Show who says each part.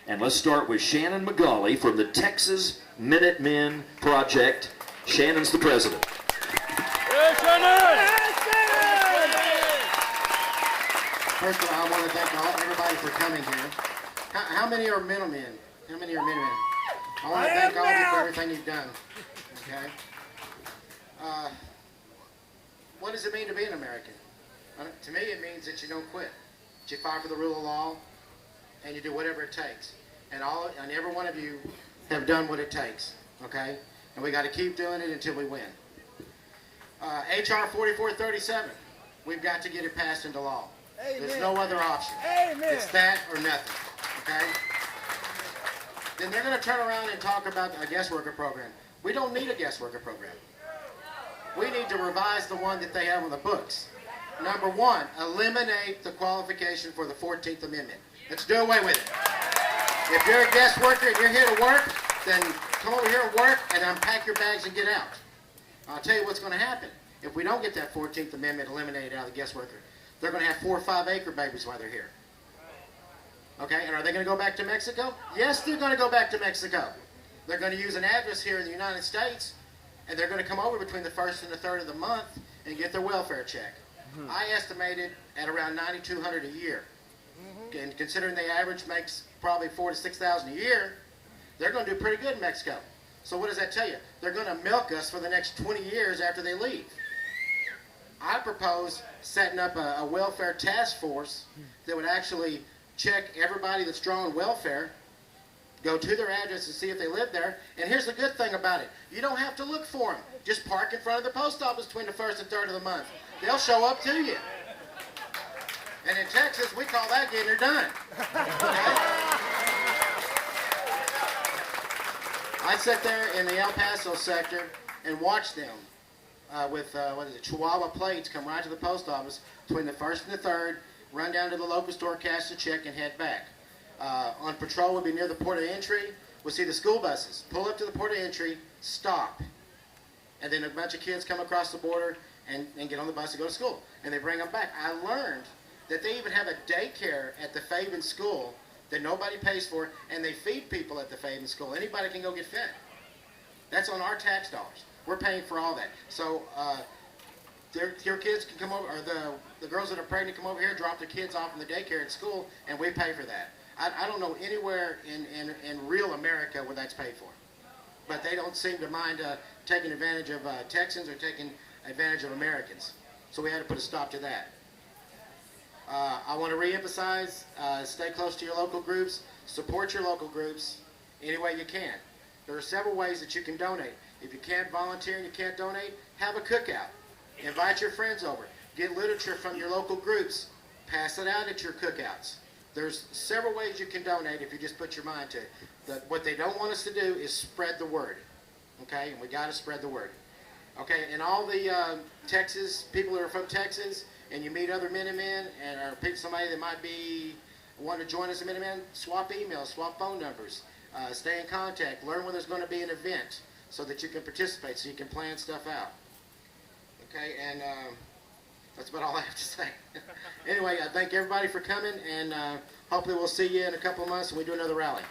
Speaker 1: And let's start with Shannon McGauley from the Texas Minutemen Project. Shannon's the president.
Speaker 2: Yeah, Shannon!
Speaker 3: First of all, I want to thank everybody for coming here. How many are Minutemen? How many are Minutemen? I want to thank all of you for everything you've done. Okay. What does it mean to be an American? To me, it means that you don't quit. That you fight for the rule of law, and you do whatever it takes. And every one of you have done what it takes. Okay. And we got to keep doing it until we win. HR 4437. We've got to get it passed into law.
Speaker 2: Amen.
Speaker 3: There's no other option.
Speaker 2: Amen.
Speaker 3: It's that or nothing. Okay. Then they're going to turn around and talk about a guest worker program. We don't need a guest worker program. We need to revise the one that they have on the books. Number one, eliminate the qualification for the 14th Amendment. Let's do away with it. If you're a guest worker and you're here to work, then come over here and work and unpack your bags and get out. I'll tell you what's going to happen. If we don't get that 14th Amendment eliminated out of the guest worker, they're going to have 4 or 5 acre babies while they're here. Okay, and are they going to go back to Mexico? Yes, they're going to go back to Mexico. They're going to use an address here in the United States, and they're going to come over between the 1st and the 3rd of the month and get their welfare check. I estimated at around $9,200 a year. And considering the average makes probably $4,000 to $6,000 a year, they're going to do pretty good in Mexico. So what does that tell you? They're going to milk us for the next 20 years after they leave. I propose setting up a welfare task force that would actually check everybody that's drawing welfare, go to their address and see if they live there. And here's the good thing about it. You don't have to look for them. Just park in front of the post office between the 1st and 3rd of the month. They'll show up to you. And in Texas, we call that getting her done. Okay? I sit there in the El Paso sector and watch them with Chihuahua plates come right to the post office between the 1st and the 3rd, run down to the local store, cash the check, and head back. On patrol would be near the port of entry. We'll see the school buses pull up to the port of entry, stop, and then a bunch of kids come across the border and get on the bus to go to school, and they bring them back. I learned that they even have a daycare at the Faven school that nobody pays for, and they feed people at the Faven school. Anybody can go get fed. That's on our tax dollars. We're paying for all that. So your kids can come over, or the girls that are pregnant come over here, drop their kids off in the daycare at school, and we pay for that. I don't know anywhere in real America where that's paid for. But they don't seem to mind taking advantage of Texans or taking advantage of Americans. So we had to put a stop to that. I want to reemphasize, stay close to your local groups, support your local groups any way you can. There are several ways that you can donate. If you can't volunteer and you can't donate, have a cookout. Invite your friends over. Get literature from your local groups. Pass it out at your cookouts. There's several ways you can donate if you just put your mind to it. What they don't want us to do is spread the word. Okay? And we got to spread the word. Okay? And all the Texas, people who are from Texas, and you meet other Minutemen, or pick somebody that might be want to join us in Minutemen, swap emails, swap phone numbers, stay in contact, learn when there's going to be an event so that you can participate, so you can plan stuff out. Okay, and that's about all I have to say. Anyway, I thank everybody for coming, and hopefully we'll see you in a couple of months when we do another rally.